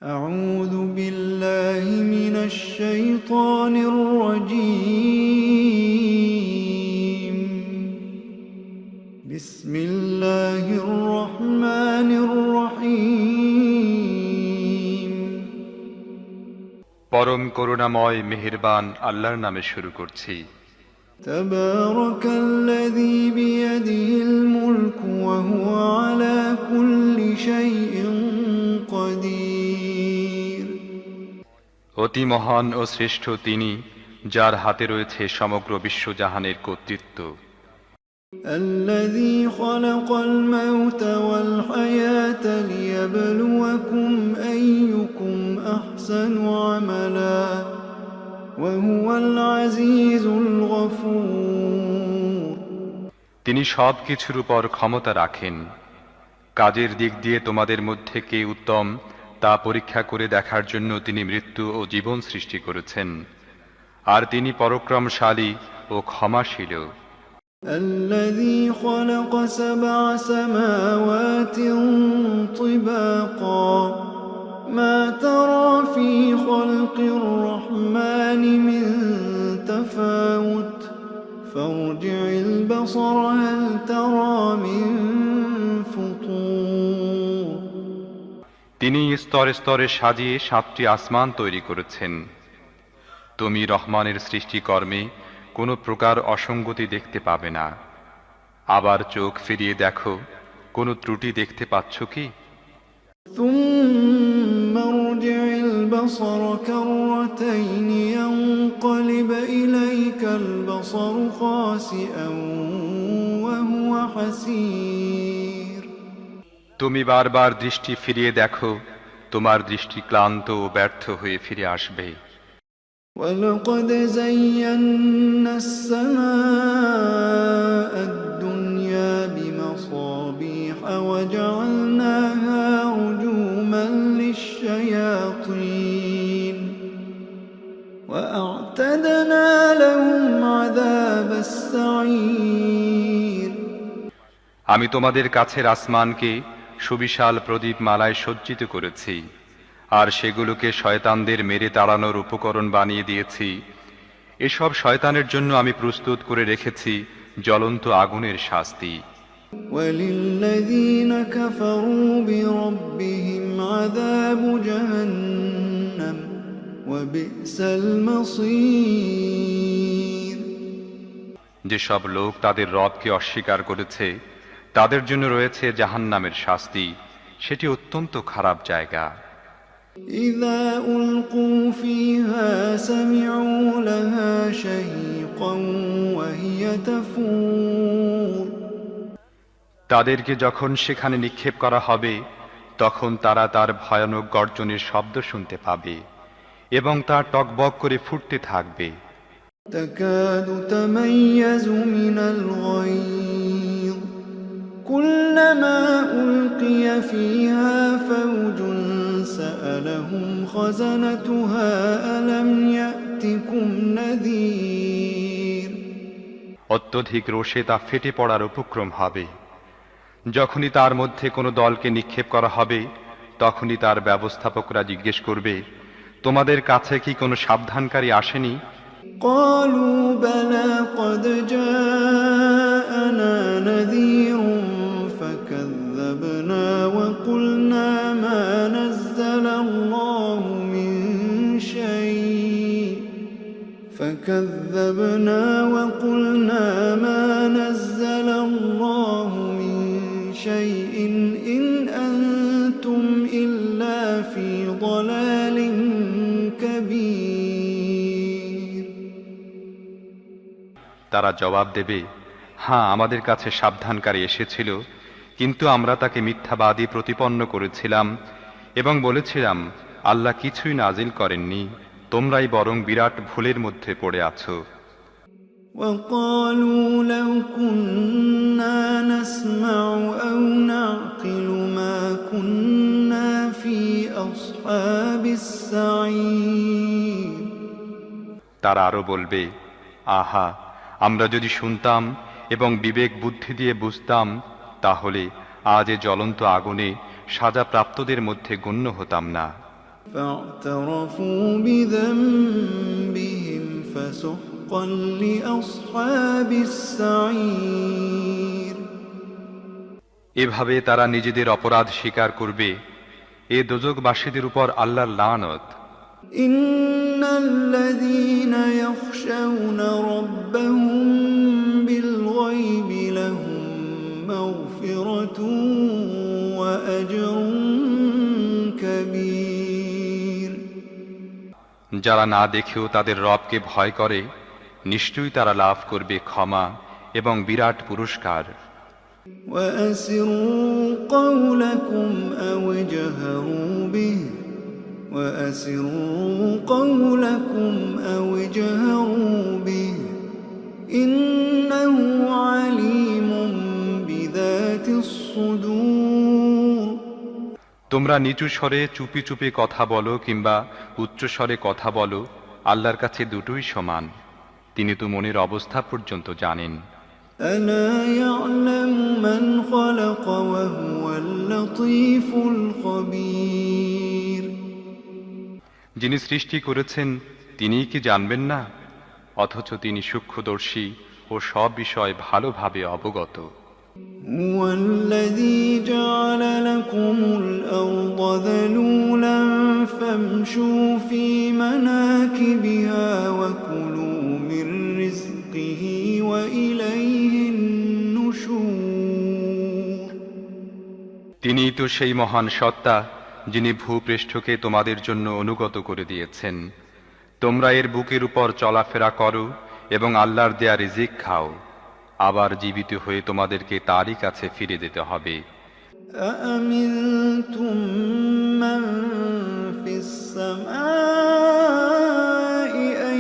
أعوذ بالله من الشيطان الرجيم بسم الله الرحمن الرحيم পরম করুণাময় মেহেরবান আল্লাহর নামে শুরু করছি। تبارك الذي بيده الملك وهو على كل شيء قدير অতি মহান ও শ্রেষ্ঠ তিনি, যার হাতে রয়েছে সমগ্র বিশ্বজাহানের কর্তৃত্ব। الذي خلق الموت والحياة ليبلوكم أيكم أحسن عملا وهو العزيز الغفور তিনি সব কিছুর উপর ক্ষমতা রাখেন। কাজের দিক দিয়ে তোমাদের মধ্যে কে উত্তম তা পরীক্ষা করে দেখার জন্য তিনি মৃত্যু ও জীবন সৃষ্টি করেছেন, আর তিনি পরাক্রমশালী ও ক্ষমাশীল। الذي خلق 7 سماوات طباقا ما ترى في خلق الرحمن من تفاوت فارجع البصر هل ترى من فطور তিনি স্তরে স্তরে সাজিয়ে 7টি আসমান তৈরি করেছেন। তুমি রহমানের সৃষ্টিকর্মে কোনো প্রকার অসঙ্গতি দেখতে পাবে না। আবার চোখ ফিরিয়ে দেখো, কোনো ত্রুটি দেখতে পাচ্ছ কি? ثم ارجع البصر كرتين ينقلب إليك البصر خاسئا وهو حسير তুমি বারবার দৃষ্টি ফিরিয়ে দেখো, তোমার দৃষ্টি ক্লান্ত ও ব্যর্থ হয়ে ফিরে আসবে। ولقد زينا السماء الدنيا بمصابيح وجعلناها رجوما للشياطين وأعتدنا لهم عذاب السعير আমি তোমাদের কাছের আসমানকে সুবিশাল প্রদীপ মালায় সজ্জিত করেছি, আর সেগুলোকে শয়তানদের মেরে তাড়ানোর উপকরণ বানিয়ে দিয়েছি। এসব শয়তানের জন্য আমি প্রস্তুত করে রেখেছি জ্বলন্ত আগুনের শাস্তি। وللذين كفروا بربهم عذاب جهنم وبئس المصير যেসব লোক তাদের রবকে অস্বীকার করেছে তাদের জন্য রয়েছে জাহান্নামের শাস্তি, সেটি অত্যন্ত খারাপ জায়গা। إذا ألقوا فيها سمعوا لها شهيقا وهي تفور তাদেরকে যখন সেখানে নিক্ষেপ করা হবে তখন তারা তার ভয়ানক গর্জনের শব্দ শুনতে পাবে এবং তা টকবক করে ফুটতে থাকবে। تكاد تميز من الغيظ كلما ألقي فيها فوج سألهم خزنتها ألم يأتكم نذير অত্যধিক রোষে তা ফেটে পড়ার উপক্রম হবে। যখনই তার মধ্যে কোনো দলকে নিক্ষেপ করা হবে তখনই তার ব্যবস্থাপকরা জিজ্ঞেস করবে, তোমাদের কাছে কি কোনো সাবধানকারী আসেনি? قالوا بلى قد جاءنا نذير فكذبنا وقلنا ما نزل الله من شيء إن أنتم إلا في ضلال كبير তারা জবাব দেবে, হ্যাঁ, আমাদের কাছে সাবধানকারী এসেছিল, কিন্তু আমরা তাকে মিথ্যাবাদী প্রতিপন্ন করেছিলাম এবং বলেছিলাম আল্লাহ কিছুই নাজিল করেননি, তোমরাই বরং বিরাট ভুলের মধ্যে পড়ে আছো। وقالوا لو كنا نسمع أو نعقل ما كنا في أصحاب السعير তারা আরো বলবে, আহা, আমরা যদি শুনতাম এবং বিবেক বুদ্ধি দিয়ে বুঝতাম তাহলে আজ এ জ্বলন্ত আগুনে সাজাপ্রাপ্তদের মধ্যে গণ্য হতাম না। فاعترفوا بذنبهم فسحقا لأصحاب السعير এভাবে তারা নিজেদের অপরাধ স্বীকার করবে। এ দোজখবাসীদের উপর আল্লাহর লানত। إن الذين يخشون ربهم بالغيب لهم مغفرة وأجر كبير যারা না দেখেও তাদের রবকে ভয় করে, নিশ্চয়ই তারা লাভ করবে ক্ষমা এবং বিরাট পুরস্কার। وأسروا قولكم أو اجهروا به وأسروا قولكم أو اجهروا به إنه عليم بذات الصدور তোমরা নিচু স্বরে চুপি চুপি কথা বলো কিংবা উচ্চ স্বরে কথা বলো, আল্লাহর কাছে দুটোই সমান। তিনি তো মনের অবস্থা পর্যন্ত জানেন। ألا يعلم من خلق وهو اللطيف الخبير যিনি সৃষ্টি করেছেন তিনিই কি জানবেন না? অথচ তিনি সূক্ষ্মদর্শী ও সব বিষয় ভালোভাবে অবগত। هو الذي جعل لكم الأرض ذلولا فامشوا في مناكبها وكلوا من رزقه وإليه النشور তিনিই তো সেই মহান সত্তা যিনি ভূপৃষ্ঠকে তোমাদের জন্য অনুগত করে দিয়েছেন। তোমরা এর বুকের উপর চলাফেরা করো এবং আল্লাহর দেয়া রিজিক খাও। আবার জীবিত হয়ে তোমাদেরকে তারই কাছে ফিরে যেতে হবে। أأمنتم من في السماء أن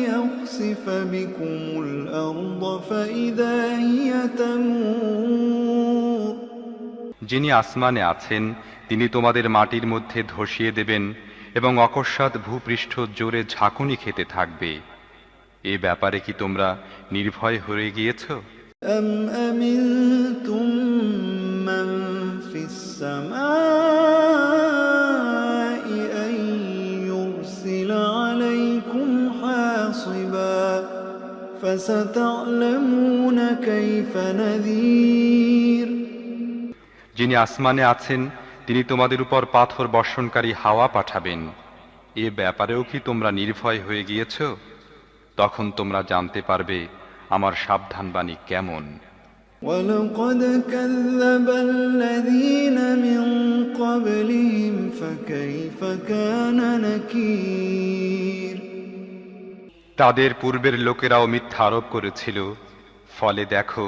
يخسف بكم الأرض فإذا هي تمور যিনি আসমানে আছেন তিনি তোমাদের মাটির মধ্যে ধসিয়ে দেবেন এবং অকস্মাৎ ভূপৃষ্ঠ জোরে ঝাঁকুনি খেতে থাকবে। এ ব্যাপারে কি তোমরা নির্ভয় হয়ে গিয়েছ? أم أمنتم من في السماء أن يرسل عليكم حاصبا فستعلمون كيف نذير যিনি আসমানে আছেন তিনি তোমাদের উপর পাথর বর্ষণকারী হাওয়া পাঠাবেন। এ ব্যাপারেও কি তোমরা নির্ভয় হয়ে গিয়েছ? তখন তোমরা জানতে পারবে আমার সাবধানবাণী কেমন। ولقد كذب الذين من قبلهم فكيف كان نكير তাদের পূর্বের লোকেরাও মিথ্যা আরোপ করেছিল, ফলে দেখো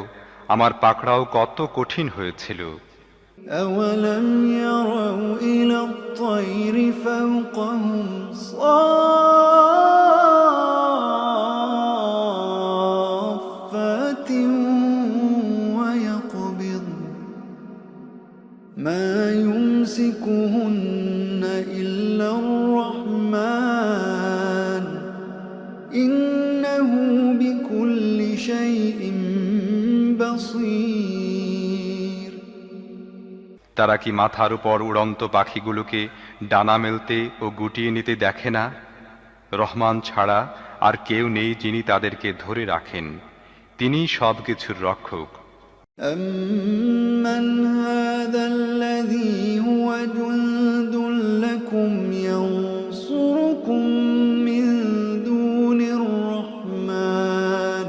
আমার পাকড়াও কত কঠিন হয়েছিল। أولم يروا إلى الطير فوقهم صافات ويقبض ما يمسكهن إلا الرحمن إنه بكل شيء بصير তারা কি মাথার উপর উড়ন্ত পাখিগুলোকে ডানা মেলতে ও গুটিয়ে নিতে দেখে না? রহমান ছাড়া আর কেউ নেই যিনি তাদেরকে ধরে রাখেন। তিনিই সবকিছুর রক্ষক। أمن هذا الذي هو جند لكم ينصركم من دون الرحمن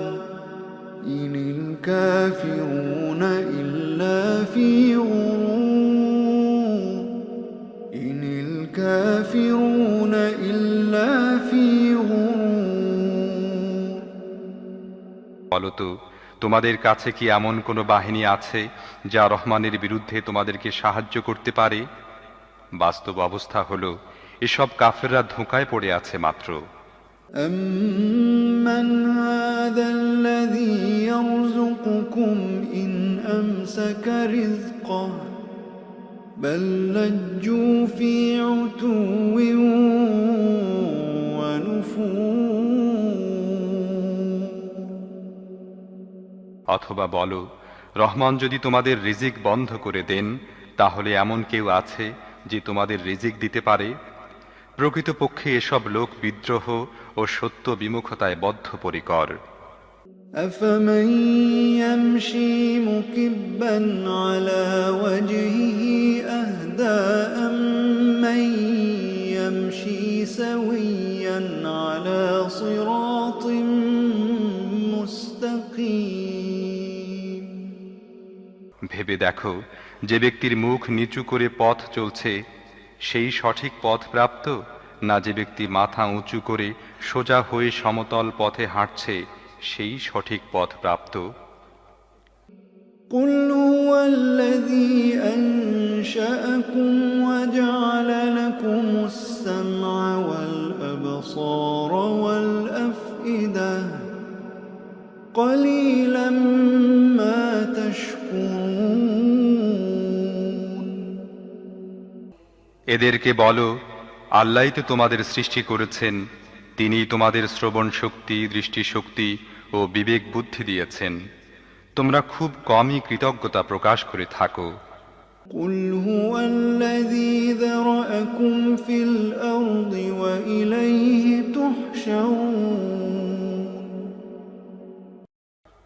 إن الكافرون إلا في غرور إن الكافرون إلا في غرور বলতো তোমাদের কাছে কি এমন কোনো বাহিনী আছে যা রহমানের বিরুদ্ধে তোমাদেরকে সাহায্য করতে পারে? বাস্তব অবস্থা হলো এসব কাফেররা ধোঁকায় পড়ে আছে মাত্র। أمن هذا الذي يرزقكم إن أمسك رزقه بل لجوا في عتو ونفور অথবা বলো রহমান যদি তোমাদের রিজিক বন্ধ করে দেন তাহলে এমন কেউ আছে যে তোমাদের রিজিক দিতে পারে? প্রকৃতপক্ষে এসব লোক বিদ্রোহ ও সত্য বিমুখতায় বদ্ধপরিকর। أفمن يمشي مكبا على وجهه أهدى أمن يمشي سويا على صراط مستقيم। ভেবে দেখো, যে ব্যক্তির মুখ নিচু করে পথ চলছে সেই সঠিক পথ প্রাপ্ত, না যে ব্যক্তি মাথা উঁচু করে সোজা হয়ে সমতল পথে হাঁটছে সেই সঠিক পথ প্রাপ্ত। قل هو الذي أنشأكم وجعل لكم السمع والأبصار والأفئدة قليلا ما تشكرون। এদেরকে বলো, আল্লাহই তো তোমাদের সৃষ্টি করেছেন, তিনি তোমাদের শ্রবণ শক্তি, দৃষ্টিশক্তি ও বিবেক বুদ্ধি দিয়েছেন, তোমরা খুব কমই কৃতজ্ঞতা প্রকাশ করে থাকো। قل هو الذي ذرأكم في الأرض وإليه تحشرون।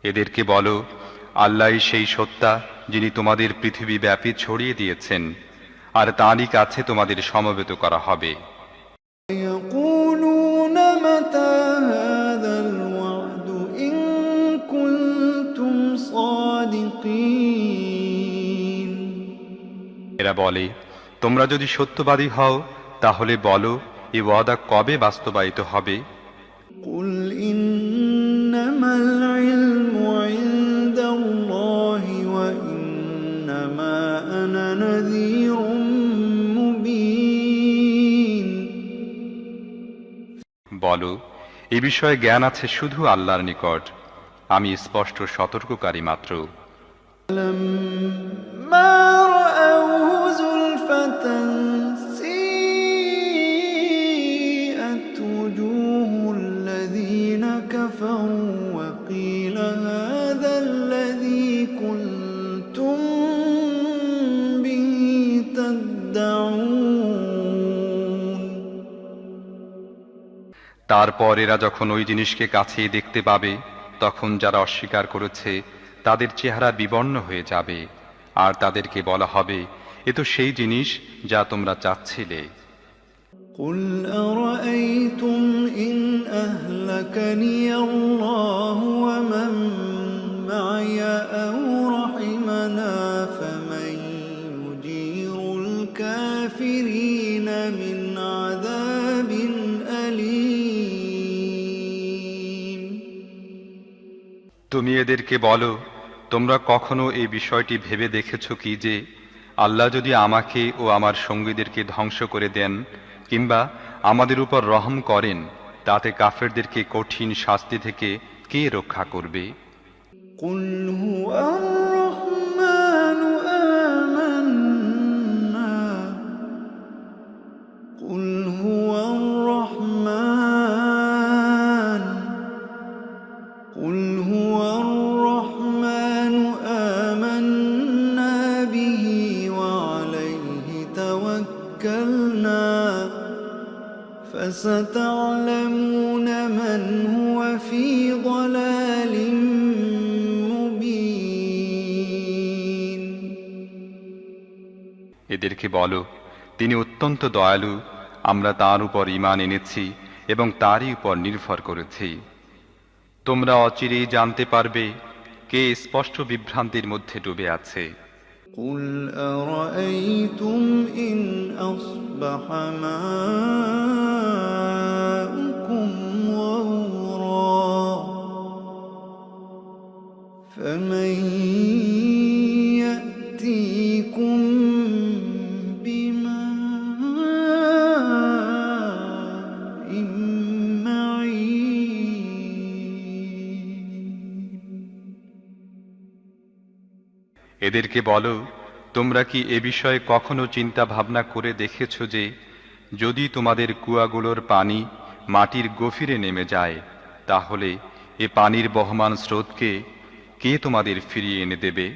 এদেরকে বলো, আল্লাহই সেই সত্তা যিনি তোমাদের পৃথিবী ব্যাপী ছড়িয়ে দিয়েছেন, আর তারই কাছে তোমাদের সমবেত করা হবে। يقولون متى هذا الوعد إن كنتم صادقين। এরা বলে, তোমরা যদি সত্যবাদী হও তাহলে বলো, এই ওয়াদা কবে বাস্তবায়িত হবে? قل إنما العلم عند الله وإنما أنا نذير مبين। বলো, এ বিষয়ে জ্ঞান আছে শুধু আল্লাহর নিকট, আমি স্পষ্ট সতর্ককারী মাত্র। لما رأوه زلفة سيئت وجوه الذين كفروا وقيل هذا الذي كنتم به تدعون। তারপর এরা যখন ওই জিনিসকে কাছে দেখতে পাবে, তখন যারা অস্বীকার করেছে তাদের চেহারা বিবর্ণ হয়ে যাবে, আর তাদেরকে বলা হবে, এ তো সেই জিনিস যা তোমরা চাচ্ছিলে। قل أرأيتم إن أهلكني الله ومن معي أو رحمنا فمن يجير الكافرين من عذاب أليم। তুমি এদেরকে বলো, তোমরা কখনো এই বিষয়টি ভেবে দেখেছ কি যে আল্লাহ যদি আমাকে ও আমার সঙ্গীদেরকে ধ্বংস করে দেন কিংবা আমাদের উপর রহম করেন, তাতে কাফেরদেরকে কঠিন শাস্তি থেকে কে রক্ষা করবে? قل هو الرحمن آمنا قل هو الرحمن قل هو الرحمن آمنا به وعليه توكلنا فستعلمون من هو في ضلال مبين। এদেরকে বলো, তিনি অত্যন্ত দয়ালু, আমরা তাঁর উপর ঈমান এনেছি এবং তারই উপর নির্ভর করেছি। তোমরা অচিরেই জানতে পারবে কে স্পষ্ট বিভ্রান্তির মধ্যে ডুবে আছে। قل أرأيتم إن أصبح ماؤكم غورا فمن يأتيكم بماء معين। এদেরকে বলো, তোমরা কি এ বিষয়ে কখনো চিন্তা ভাবনা করে দেখেছ যে যদি তোমাদের কুয়াগুলোর পানি মাটির গভীরে নেমে যায়, তাহলে এ পানির বহমান স্রোতকে কে তোমাদের ফিরিয়ে এনে দেবে?